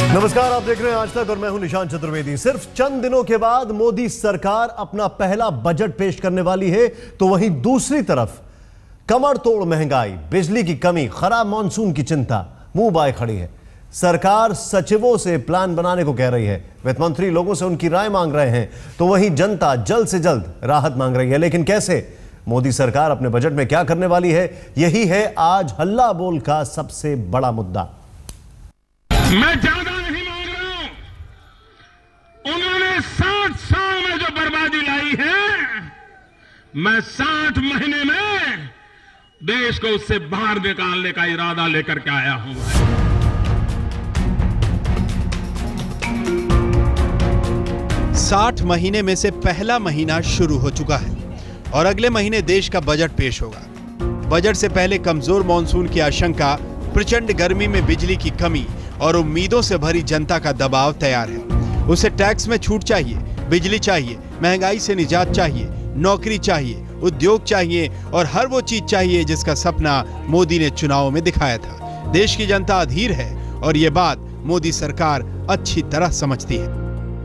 नमस्कार, आप देख रहे हैं आज तक और मैं हूं निशांत चतुर्वेदी। सिर्फ चंद दिनों के बाद मोदी सरकार अपना पहला बजट पेश करने वाली है, तो वहीं दूसरी तरफ कमर तोड़ महंगाई, बिजली की कमी, खराब मॉनसून की चिंता मुंह बाए खड़ी है। सरकार सचिवों से प्लान बनाने को कह रही है, वित्त मंत्री लोगों से उनकी राय मांग रहे हैं, तो वहीं जनता जल्द से जल्द राहत मांग रही है। लेकिन कैसे? मोदी सरकार अपने बजट में क्या करने वाली है, यही है आज हल्ला बोल का सबसे बड़ा मुद्दा। मैं ज्यादा नहीं मांग रहा हूं। उन्होंने 60 साल में जो बर्बादी लाई है, मैं 60 महीने में देश को उससे बाहर निकालने का इरादा लेकर के आया हूं। 60 महीने में से पहला महीना शुरू हो चुका है और अगले महीने देश का बजट पेश होगा। बजट से पहले कमजोर मॉनसून की आशंका, प्रचंड गर्मी में बिजली की कमी और उम्मीदों से भरी जनता का दबाव तैयार है। उसे टैक्स में छूट चाहिए, बिजली चाहिए, महंगाई से निजात चाहिए, नौकरी चाहिए, उद्योग चाहिए और हर वो चीज चाहिए जिसका सपना मोदी ने चुनाव में दिखाया था। देश की जनता अधीर है और ये बात मोदी सरकार अच्छी तरह समझती है।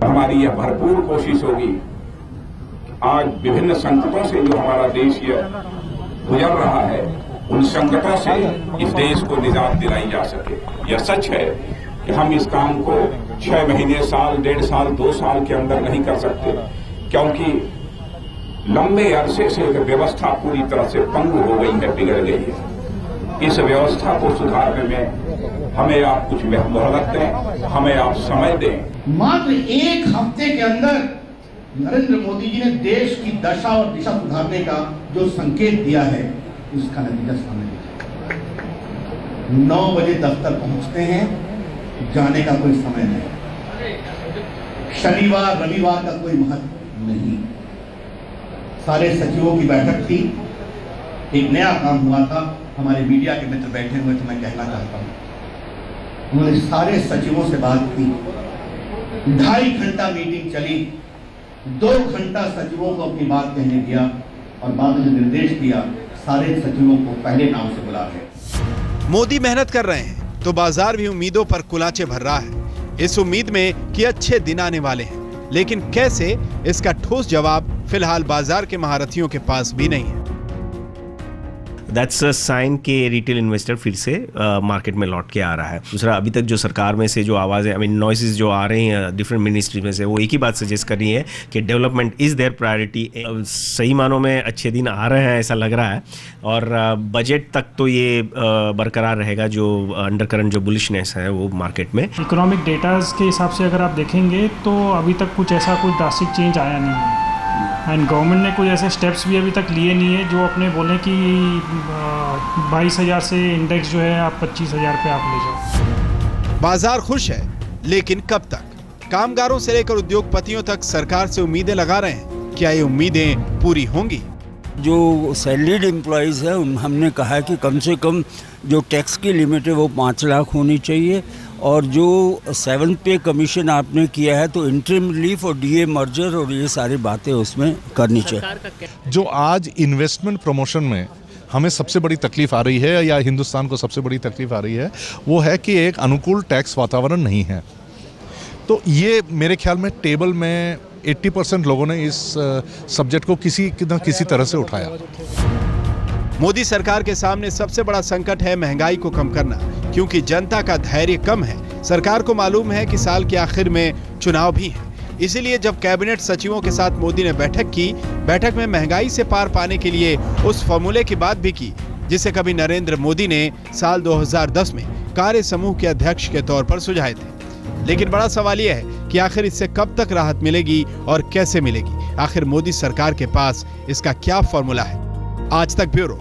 हमारी यह भरपूर कोशिश होगी आज विभिन्न संकटों से जो हमारा देश गुजर रहा है, उन संकटों से इस देश को निजात दिलाई जा सके। यह सच है कि हम इस काम को 6 महीने, साल, 1.5 साल, 2 साल के अंदर नहीं कर सकते, क्योंकि लंबे अरसे से व्यवस्था पूरी तरह से पंगु हो गई है, बिगड़ गई है। इस व्यवस्था को सुधारने में हमें आप कुछ मोहलत दें, हमें आप समय दें। मात्र 1 हफ्ते के अंदर नरेंद्र मोदी जी ने देश की दशा और दिशा सुधारने का जो संकेत दिया है, उसका नतीजा सामने दिखा। 9 बजे दफ्तर पहुंचते हैं, जाने का कोई समय नहीं, शनिवार रविवार का कोई महत्व नहीं। सारे सचिवों की बैठक थी, एक नया काम हुआ था। हमारे मीडिया के मित्र बैठे हुए थे, मैं कहना चाहता हूं, उन्होंने सारे सचिवों से बात की। 2.5 घंटा मीटिंग चली, 2 घंटा सचिवों को अपनी बात कहने दिया और बाद में निर्देश दिया, सारे सचिवों को पहले नाम से बुला रहे। मोदी मेहनत कर रहे हैं तो बाजार भी उम्मीदों पर कुलाचे भर रहा है, इस उम्मीद में कि अच्छे दिन आने वाले हैं। लेकिन कैसे, इसका ठोस जवाब फिलहाल बाजार के महारथियों के पास भी नहीं है। दैट्स अ साइन के रिटेल इन्वेस्टर फिर से मार्केट में लौट के आ रहा है। दूसरा, अभी तक जो सरकार में से जो आवाज़ें, आई मीन नॉइसेस जो आ रही हैं डिफरेंट मिनिस्ट्री में से, वो एक ही बात सजेस्ट कर रही है कि डेवलपमेंट इज़ देयर प्रायोरिटी। सही मानों में अच्छे दिन आ रहे हैं ऐसा लग रहा है और बजट तक तो ये बरकरार रहेगा जो अंडरकरंट जो बुलिशनेस है वो मार्केट में। इकोनॉमिक डेटाज के हिसाब से अगर आप देखेंगे तो अभी तक कुछ ऐसा कोई ड्रास्टिक चेंज आया नहीं है एंड गवर्नमेंट ने कोई ऐसे स्टेप्स भी अभी तक लिए नहीं है जो अपने बोले कि 22,000 से इंडेक्स जो है आप 25,000 पे आप ले जाओ। बाजार खुश है, लेकिन कब तक? कामगारों से लेकर उद्योगपतियों तक सरकार से उम्मीदें लगा रहे हैं। क्या ये उम्मीदें पूरी होंगी? जो सैलरीड एम्प्लॉयज़ है, हमने कहा है कि कम से कम जो टैक्स की लिमिट है वो 5 लाख होनी चाहिए और जो 7th पे कमीशन आपने किया है तो इंटरिम रिलीफ और डीए मर्जर और ये सारी बातें उसमें करनी चाहिए। जो आज इन्वेस्टमेंट प्रमोशन में हमें सबसे बड़ी तकलीफ आ रही है या हिंदुस्तान को सबसे बड़ी तकलीफ आ रही है, वो है कि एक अनुकूल टैक्स वातावरण नहीं है। तो ये मेरे ख्याल में टेबल में 80% लोगों ने इस सब्जेक्ट को किसी न किसी तरह से उठाया। मोदी सरकार के सामने सबसे बड़ा संकट है महंगाई को कम करना, क्योंकि जनता का धैर्य कम है। सरकार को मालूम है कि साल के आखिर में चुनाव भी है, इसीलिए जब कैबिनेट सचिवों के साथ मोदी ने बैठक की, बैठक में महंगाई से पार पाने के लिए उस फॉर्मूले की बात भी की जिसे कभी नरेंद्र मोदी ने साल 2010 में कार्य समूह के अध्यक्ष के तौर पर सुझाए थे। लेकिन बड़ा सवाल यह है कि आखिर इससे कब तक राहत मिलेगी और कैसे मिलेगी? आखिर मोदी सरकार के पास इसका क्या फॉर्मूला है? आज तक ब्यूरो।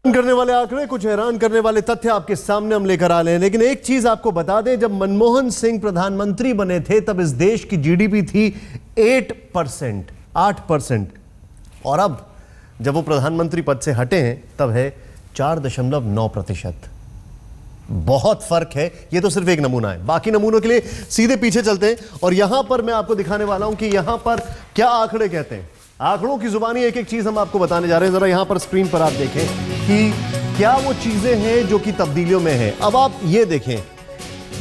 करने वाले आंकड़े, कुछ हैरान करने वाले तथ्य आपके सामने हम लेकर आ रहे हैं। लेकिन एक चीज आपको बता दें, जब मनमोहन सिंह प्रधानमंत्री बने थे तब इस देश की जीडीपी थी 8%, और अब जब वो प्रधानमंत्री पद से हटे हैं तब है 4.9%। बहुत फर्क है। ये तो सिर्फ एक नमूना है, बाकी नमूनों के लिए सीधे पीछे चलते हैं और यहां पर मैं आपको दिखाने वाला हूं कि यहां पर क्या आंकड़े कहते हैं। आंकड़ों की जुबानी एक एक चीज हम आपको बताने जा रहे हैं। जरा यहां पर स्क्रीन पर आप देखें कि क्या वो चीजें हैं जो कि तब्दीलियों में हैं। अब आप ये देखें,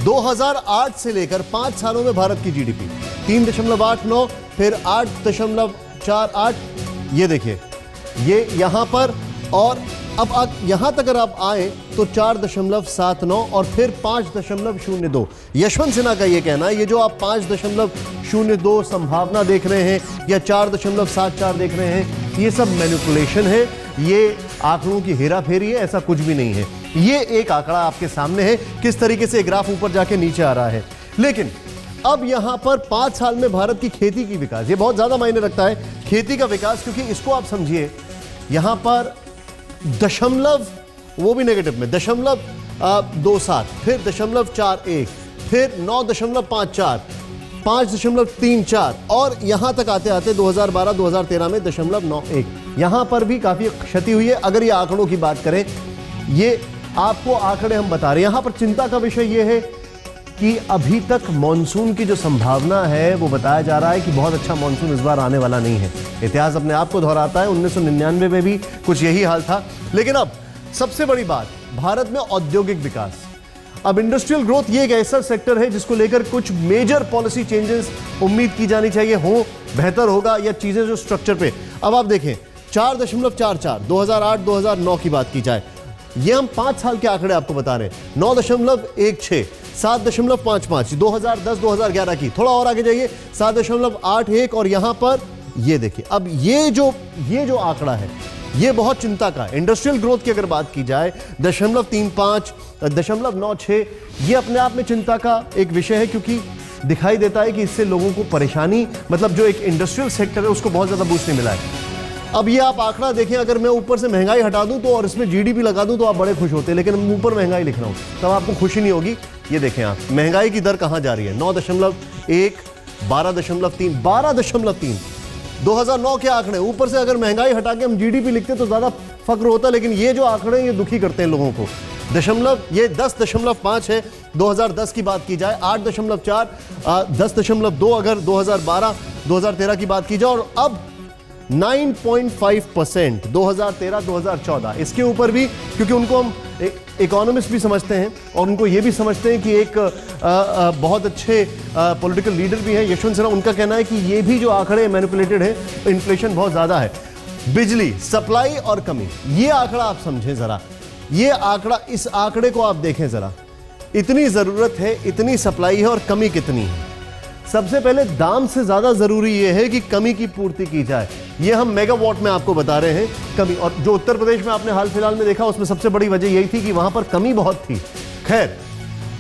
2008 से लेकर 5 सालों में भारत की जीडीपी 3.89, फिर 8.48, ये देखिए ये यहां पर, और अब यहां तक अगर आप आए तो 4.79 और फिर 5.02। यशवंत सिन्हा का ये कहना है, ये जो आप 5.02 संभावना देख रहे हैं या 4.74 देख रहे हैं, ये सब मैनिपुलेशन है, ये आंकड़ों की हेराफेरी है, ऐसा कुछ भी नहीं है। ये एक आंकड़ा आपके सामने है, किस तरीके से ग्राफ ऊपर जाके नीचे आ रहा है। लेकिन अब यहां पर 5 साल में भारत की खेती की विकास, ये बहुत ज्यादा मायने रखता है, खेती का विकास, क्योंकि इसको आप समझिए, यहां पर दशमलव, वो भी नेगेटिव में, 0.27, फिर 0.41, फिर 9.54, 5.34 और यहां तक आते आते 2012-2013 में 0.91। यहां पर भी काफी क्षति हुई है। अगर ये आंकड़ों की बात करें, ये आपको आंकड़े हम बता रहे हैं। यहां पर चिंता का विषय यह है कि अभी तक मॉनसून की जो संभावना है, वो बताया जा रहा है कि बहुत अच्छा मॉनसून इस बार आने वाला नहीं है। इतिहास अपने आप को दोहराता है, 1999 में भी कुछ यही हाल था। लेकिन अब सबसे बड़ी बात, भारत में औद्योगिक विकास, अब इंडस्ट्रियल ग्रोथ ये एक ऐसा सेक्टर है जिसको लेकर कुछ मेजर पॉलिसी चेंजेस उम्मीद की जानी चाहिए, हो बेहतर होगा, या चीजें जो स्ट्रक्चर पे। अब आप देखें 4.44, 2008-2009 की बात की जाए, ये हम 5 साल के आंकड़े आपको बता रहे हैं। 9.16, 7.55, 2010-2011 की, थोड़ा और आगे जाइए 7.81, और यहां पर ये देखिए, अब ये जो आंकड़ा है, ये बहुत चिंता का है। इंडस्ट्रियल ग्रोथ की अगर बात की जाए 0.35, 0.96, ये अपने आप में चिंता का एक विषय है, क्योंकि दिखाई देता है कि इससे लोगों को परेशानी, मतलब जो एक इंडस्ट्रियल सेक्टर है उसको बहुत ज्यादा बूस्ट नहीं मिला है। अब ये आप आंकड़ा देखें, अगर मैं ऊपर से महंगाई हटा दूं तो और इसमें जीडीपी लगा दूं तो आप बड़े खुश होते हैं, लेकिन मैं ऊपर महंगाई लिख रहा हूं तब आपको खुशी नहीं होगी। ये देखें आप, महंगाई की दर कहां जा रही है, 9.1, 12.3, 12.3, 2009 के आंकड़े। ऊपर से अगर महंगाई हटा के हम जीडीपी लिखते तो ज्यादा फक्र होता, लेकिन ये जो आंकड़े ये दुखी करते हैं लोगों को। ये 10.5 है 2010 की बात की जाए, 8.4, 10.2 अगर 2012-2013 की बात की जाए, और अब 9.5% 2013-2014। इसके ऊपर भी, क्योंकि उनको हम इकोनॉमिस्ट भी समझते हैं और उनको ये भी समझते हैं कि एक बहुत अच्छे पॉलिटिकल लीडर भी हैं, यशवंत सिन्हा, उनका कहना है कि ये भी जो आंकड़े मैनिपुलेटेड है, इन्फ्लेशन बहुत ज्यादा है। बिजली सप्लाई और कमी, ये आंकड़ा आप समझें जरा, ये आंकड़ा, इस आंकड़े को आप देखें जरा, इतनी जरूरत है, इतनी सप्लाई है और कमी कितनी है। सबसे पहले दाम से ज्यादा जरूरी यह है कि कमी की पूर्ति की जाए। यह हम मेगावाट में आपको बता रहे हैं कमी, और जो उत्तर प्रदेश में आपने हाल फिलहाल में देखा उसमें सबसे बड़ी वजह यही थी कि वहां पर कमी बहुत थी। खैर,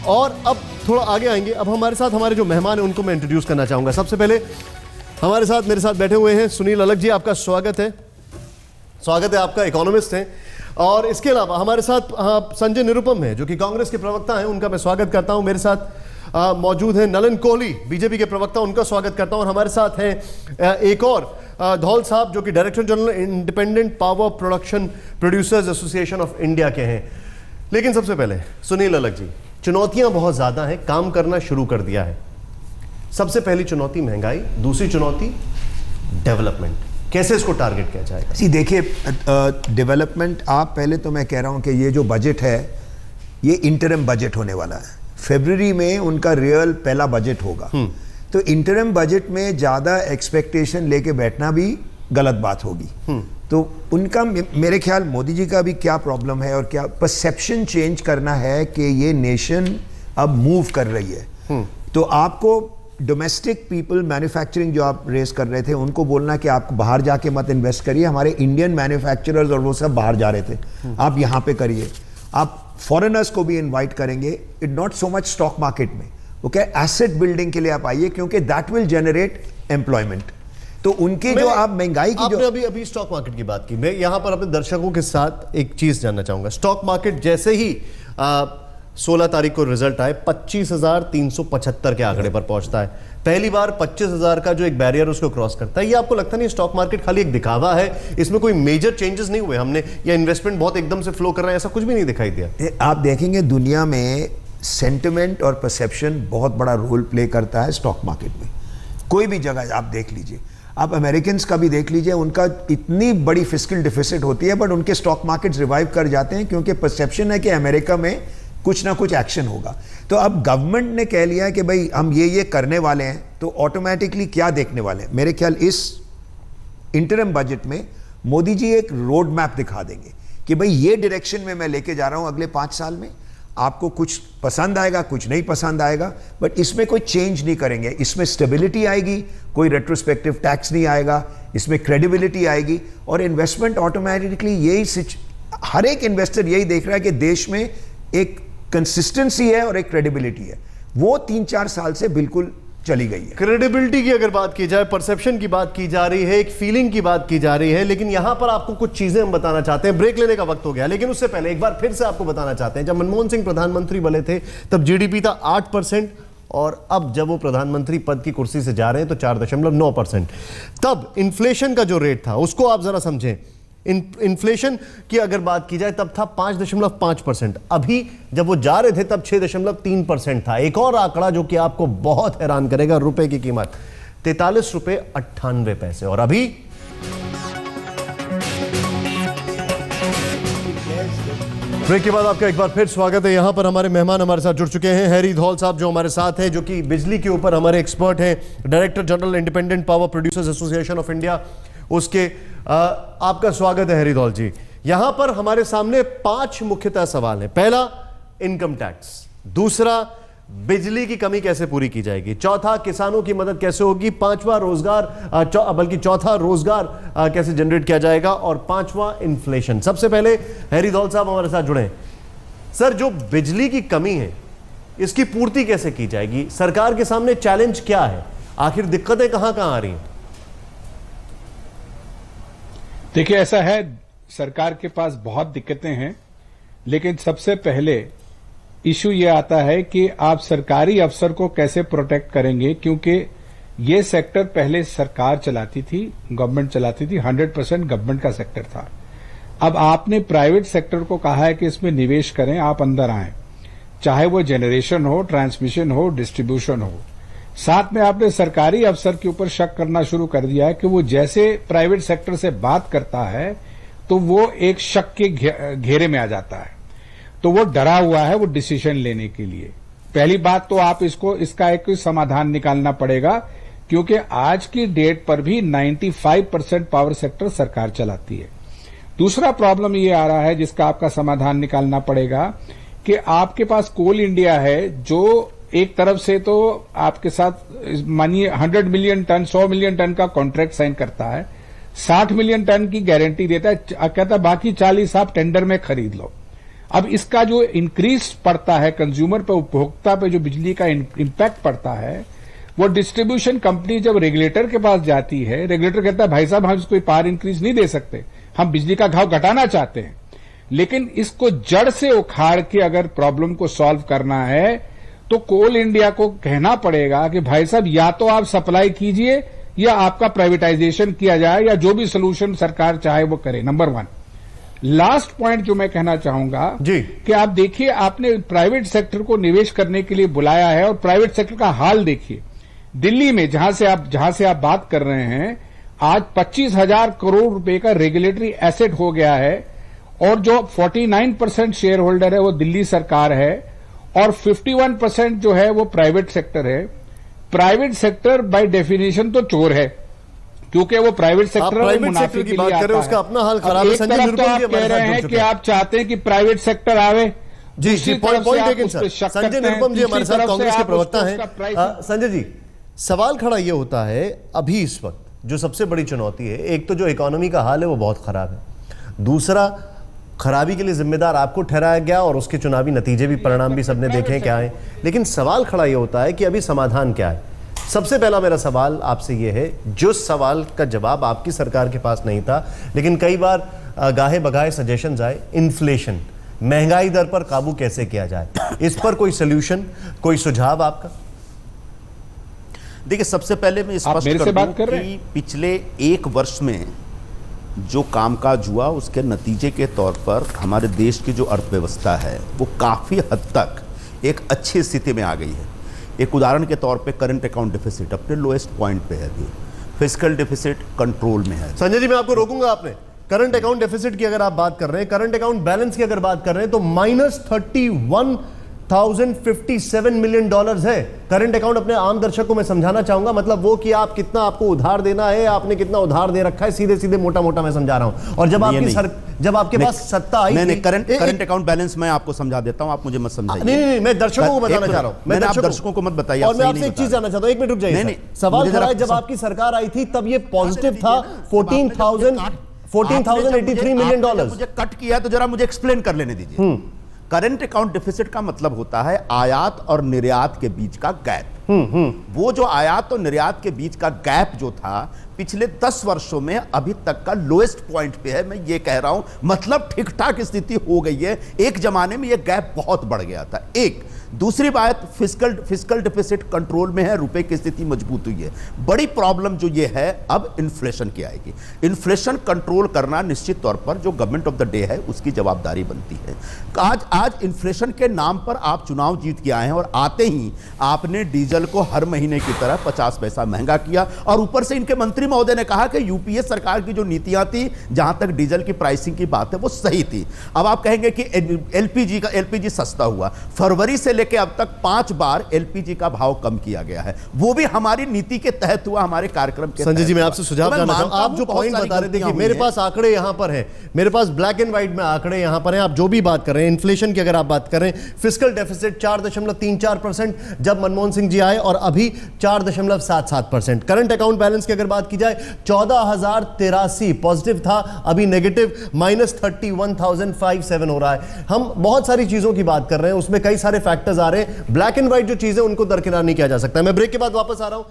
और अब थोड़ा आगे आएंगे। अब हमारे साथ हमारे जो मेहमान हैं उनको मैं इंट्रोड्यूस करना चाहूंगा। सबसे पहले हमारे साथ, मेरे साथ बैठे हुए हैं सुनील अलग जी, आपका स्वागत है। स्वागत है आपका, इकोनॉमिस्ट हैं। और इसके अलावा हमारे साथ संजय निरुपम है, जो कि कांग्रेस के प्रवक्ता हैं, उनका मैं स्वागत करता हूं। मेरे साथ मौजूद हैं नलन कोहली, बीजेपी के प्रवक्ता, उनका स्वागत करता हूं। और हमारे साथ हैं एक और धौल साहब, जो कि director general independent power production producers association of India के हैं। लेकिन सबसे पहले सुनील अलग जी, चुनौतियां बहुत ज्यादा हैं, काम करना शुरू कर दिया है। सबसे पहली चुनौती महंगाई, दूसरी चुनौती डेवलपमेंट, कैसे इसको टारगेट किया जाएगा? जी देखिए, डेवलपमेंट, आप पहले तो मैं कह रहा हूं कि ये जो बजट है ये इंटरिम बजट होने वाला है। फरवरी में उनका रियल पहला बजट होगा, तो इंटरिम बजट में ज़्यादा एक्सपेक्टेशन लेके बैठना भी गलत बात होगी। तो उनका, मेरे ख्याल मोदी जी का भी क्या प्रॉब्लम है और क्या परसेप्शन चेंज करना है कि ये नेशन अब मूव कर रही है। तो आपको डोमेस्टिक पीपल, मैन्युफैक्चरिंग जो आप रेस कर रहे थे, उनको बोलना कि आप बाहर जाके मत इन्वेस्ट करिए, हमारे इंडियन मैन्युफैक्चरर्स और वो सब बाहर जा रहे थे, आप यहाँ पे करिए। आप फॉरेनर्स को भी इनवाइट करेंगे, it not so much stock market में, वो क्या एसेट बिल्डिंग के लिए आप आइए, क्योंकि दैट विल जनरेट एम्प्लॉयमेंट। तो उनकी जो आप महंगाई की, आपने अभी स्टॉक मार्केट की बात की, मैं यहां पर अपने दर्शकों के साथ एक चीज जानना चाहूंगा। स्टॉक मार्केट जैसे ही 16 तारीख को रिजल्ट आए, 25,375 के आंकड़े पर पहुंचता है, पहली बार 25,000 का जो एक बैरियर उसको क्रॉस करता है। ये आपको लगता नहीं स्टॉक मार्केट खाली एक दिखावा है, इसमें कोई मेजर चेंजेस नहीं हुए हमने, या इन्वेस्टमेंट बहुत एकदम से फ्लो कर रहा है, ऐसा कुछ भी नहीं दिखाई दिया? आप देखेंगे दुनिया में सेंटिमेंट और परसेप्शन बहुत बड़ा रोल प्ले करता है स्टॉक मार्केट में। कोई भी जगह आप देख लीजिए, आप अमेरिकन का भी देख लीजिए, उनका इतनी बड़ी फिस्कल डिफिसिट होती है बट उनके स्टॉक मार्केट्स रिवाइव कर जाते हैं क्योंकि परसेप्शन है कि अमेरिका में कुछ ना कुछ एक्शन होगा। तो अब गवर्नमेंट ने कह लिया है कि भाई हम ये करने वाले हैं, तो ऑटोमेटिकली क्या देखने वाले हैं, मेरे ख्याल इस इंटरिम बजट में मोदी जी एक रोड मैप दिखा देंगे कि भाई ये डायरेक्शन में मैं लेके जा रहा हूं अगले 5 साल में। आपको कुछ पसंद आएगा, कुछ नहीं पसंद आएगा, बट इसमें कोई चेंज नहीं करेंगे। इसमें स्टेबिलिटी आएगी, कोई रेट्रोस्पेक्टिव टैक्स नहीं आएगा, इसमें क्रेडिबिलिटी आएगी और इन्वेस्टमेंट ऑटोमेटिकली यही हर एक इन्वेस्टर यही देख रहा है कि देश में एक कंसिस्टेंसी है और एक क्रेडिबिलिटी है, वो 3-4 साल से बिल्कुल चली गई है। क्रेडिबिलिटी की अगर बात की जाए, परसेप्शन की बात की जा रही है, एक फीलिंग की बात की जा रही है, लेकिन यहां पर आपको कुछ चीजें हम बताना चाहते हैं। ब्रेक लेने का वक्त हो गया, लेकिन उससे पहले एक बार फिर से आपको बताना चाहते हैं, जब मनमोहन सिंह प्रधानमंत्री बने थे तब जीडीपी था 8% और अब जब वो प्रधानमंत्री पद की कुर्सी से जा रहे हैं तो 4.9%। तब इन्फ्लेशन का जो रेट था उसको आप जरा समझें। इन्फ्लेशन की अगर बात की जाए तब था 5.5%। अभी जब वो जा रहे थे तब 6.3% था। एक और आंकड़ा जो कि आपको बहुत हैरान करेगा, रुपए की कीमत 43 रुपए 98 पैसे और अभी ब्रेक के बाद आपका एक बार फिर स्वागत है। यहां पर हमारे मेहमान हमारे साथ जुड़ चुके हैं। हैरी धौल साहब जो हमारे साथ हैं, जो कि बिजली के ऊपर हमारे एक्सपर्ट हैं, director general independent power producers association of India, उसके आपका स्वागत है हैरी धौल जी। यहां पर हमारे सामने 5 मुख्यतः सवाल हैं। पहला, इनकम टैक्स। दूसरा, बिजली की कमी कैसे पूरी की जाएगी। चौथा, किसानों की मदद कैसे होगी। पांचवा, चौथा रोजगार कैसे जनरेट किया जाएगा। और पांचवा, इन्फ्लेशन। सबसे पहले हैरी धौल साहब हमारे साथ जुड़े। सर, जो बिजली की कमी है इसकी पूर्ति कैसे की जाएगी। सरकार के सामने चैलेंज क्या है, आखिर दिक्कतें कहां कहां आ रही हैं। देखिए, ऐसा है, सरकार के पास बहुत दिक्कतें हैं, लेकिन सबसे पहले इशू ये आता है कि आप सरकारी अफसर को कैसे प्रोटेक्ट करेंगे, क्योंकि ये सेक्टर पहले सरकार चलाती थी, गवर्नमेंट चलाती थी, 100% गवर्नमेंट का सेक्टर था। अब आपने प्राइवेट सेक्टर को कहा है कि इसमें निवेश करें, आप अंदर आएं, चाहे वो जनरेशन हो, ट्रांसमिशन हो, डिस्ट्रीब्यूशन हो। साथ में आपने सरकारी अफसर के ऊपर शक करना शुरू कर दिया है कि वो जैसे प्राइवेट सेक्टर से बात करता है तो वो एक शक के घेरे में आ जाता है, तो वो डरा हुआ है वो डिसीजन लेने के लिए। पहली बात तो आप इसका एक समाधान निकालना पड़ेगा, क्योंकि आज की डेट पर भी 95% पावर सेक्टर सरकार चलाती है। दूसरा प्रॉब्लम ये आ रहा है जिसका आपका समाधान निकालना पड़ेगा कि आपके पास कोल इंडिया है, जो एक तरफ से तो आपके साथ मानिए 100 मिलियन टन, 100 मिलियन टन का कॉन्ट्रैक्ट साइन करता है, 60 मिलियन टन की गारंटी देता है, कहता है बाकी 40 आप टेंडर में खरीद लो। अब इसका जो इंक्रीज पड़ता है कंज्यूमर पे, उपभोक्ता पे जो बिजली का इम्पैक्ट पड़ता है, वो डिस्ट्रीब्यूशन कंपनी जब रेगुलेटर के पास जाती है, रेगुलेटर कहता है भाई साहब हम इसको पावर इंक्रीज नहीं दे सकते, हम बिजली का घाव घटाना चाहते हैं। लेकिन इसको जड़ से उखाड़ के अगर प्रॉब्लम को सॉल्व करना है तो कोल इंडिया को कहना पड़ेगा कि भाई साहब या तो आप सप्लाई कीजिए या आपका प्राइवेटाइजेशन किया जाए, या जो भी सोल्यूशन सरकार चाहे वो करे। नंबर 1। लास्ट पॉइंट जो मैं कहना चाहूंगा कि आप देखिए, आपने प्राइवेट सेक्टर को निवेश करने के लिए बुलाया है और प्राइवेट सेक्टर का हाल देखिए। दिल्ली में जहां से आप बात कर रहे हैं, आज 25,000 करोड़ रुपए का रेगुलेटरी एसेट हो गया है और जो 49% शेयर होल्डर है वो दिल्ली सरकार है और 51% जो है वो प्राइवेट सेक्टर है। प्राइवेट सेक्टर बाय डेफिनेशन तो चोर है, क्योंकि वो प्राइवेट सेक्टर मुनाफे के लिए आता है। उसका अपना हाल खराब है। एक तरफ तो आप कह रहे हैं कि आप चाहते हैं कि प्राइवेट सेक्टर आवे, जी point taken sir. Sanjay Nirupam ji हमारे साथ कांग्रेस के प्रवक्ता हैं। संजय जी, सवाल खड़ा यह होता है अभी इस वक्त जो सबसे बड़ी चुनौती है, एक तो जो इकोनॉमी का हाल है वो बहुत खराब है, दूसरा खराबी के लिए जिम्मेदार आपको ठहराया गया और उसके चुनावी नतीजे भी, परिणाम भी सबने देखे क्या है। लेकिन सवाल खड़ा यह होता है कि अभी समाधान क्या है। सबसे पहला मेरा सवाल आपसे यह है, जो सवाल का जवाब आपकी सरकार के पास नहीं था लेकिन कई बार गाहे बगाहे सजेशंस आए, इन्फ्लेशन, महंगाई दर पर काबू कैसे किया जाए, इस पर कोई सोल्यूशन, कोई सुझाव आपका। देखिए, सबसे पहले मैं स्पष्ट कर दूं कि पिछले 1 वर्ष में जो कामकाज हुआ उसके नतीजे के तौर पर हमारे देश की जो अर्थव्यवस्था है वो काफ़ी हद तक एक अच्छी स्थिति में आ गई है। एक उदाहरण के तौर पे करंट अकाउंट डेफिसिट अपने लोएस्ट पॉइंट पे है अभी। फिस्कल डेफिसिट कंट्रोल में है। संजय जी, मैं आपको रोकूंगा। आपने करंट अकाउंट डेफिसिट की अगर आप बात कर रहे हैं, करंट अकाउंट बैलेंस की अगर बात कर रहे हैं, तो -31,057 मिलियन डॉलर्स है करंट अकाउंट। अपने आम दर्शक को मैं समझाना चाहूंगा, मतलब वो कि आप कितना आपको उधार देना है, आपने कितना उधार दे रखा है, सीधे सीधे मोटा मोटा मैं समझा रहा हूं। और जब आपके पास सत्ता आई थी, करंट अकाउंट बैलेंस मैं आपको समझा देता हूं, आप मुझे मत समझाइए। नहीं, मैं दर्शकों को बताना चाह रहा हूं। मैं आप दर्शकों को मत बताइए। और मैं आपसे एक चीज जानना चाहता हूं, एक मिनट रुक जाइए। सवाल था, जब आपकी सरकार आई थी तब ये पॉजिटिव था 14,083 मिलियन डॉलर। मुझे कट किया तो जरा मुझे एक्सप्लेन कर लेने दीजिए। करंट अकाउंट डेफिसिट का मतलब होता है आयात और निर्यात के बीच का गैप। वो जो आयात और निर्यात के बीच का गैप जो था पिछले 10 वर्षों में अभी तक का लोएस्ट पॉइंट पे है। मैं ये कह रहा हूं, मतलब ठीक ठाक स्थिति हो गई है। एक जमाने में ये गैप बहुत बढ़ गया था। एक दूसरी बात, फिस्कल डेफिसिट कंट्रोल में है, रुपए की स्थिति मजबूत हुई है। बड़ी प्रॉब्लम जो ये है अब इन्फ्लेशन की आएगी। इन्फ्लेशन कंट्रोल करना निश्चित तौर पर जो गवर्नमेंट ऑफ द डे है उसकी जवाबदारी बनती है। आज इन्फ्लेशन के नाम पर आप चुनाव जीत के आए हैं और आते ही आपने डीजल को हर महीने की तरह 50 पैसा महंगा किया और ऊपर से इनके मंत्री महोदय ने कहा कि यूपीए सरकार की जो नीतियां थी, जहां तक डीजल की प्राइसिंग की बात है, वो सही थी। अब आप कहेंगे कि एलपीजी सस्ता हुआ। फरवरी से लेकर अब तक 5 बार एलपीजी का भाव कम किया गया है, वो भी हमारी नीति के तहत हुआ, हमारे कार्यक्रम के। संजय जी, मैं आपसे सुझाव जानना चाहूं, आप जो पॉइंट बता रहे थे कि मेरे पास आंकड़े यहां पर है, मेरे पास ब्लैक एंड व्हाइट में आंकड़े यहां पर हैं। आप जो भी बात कर रहे हैं, इन्फ्लेशन की अगर आप बात करें, फिस्कल डेफिसिट 4.34% जब मनमोहन सिंह जी आए और अभी 4.77%। करंट अकाउंट बैलेंस की अगर बात की जाए 14,083 पॉजिटिव था, अभी नेगेटिव -31,057 हो रहा है। हम बहुत सारी चीजों की बात कर रहे हैं, उसमें कई सारे फैक्टर्स आ रहे हैं। ब्लैक एंड व्हाइट जो चीजें उनको दरकिनार नहीं किया जा सकता। मैं ब्रेक के बाद वापस आ रहा हूं।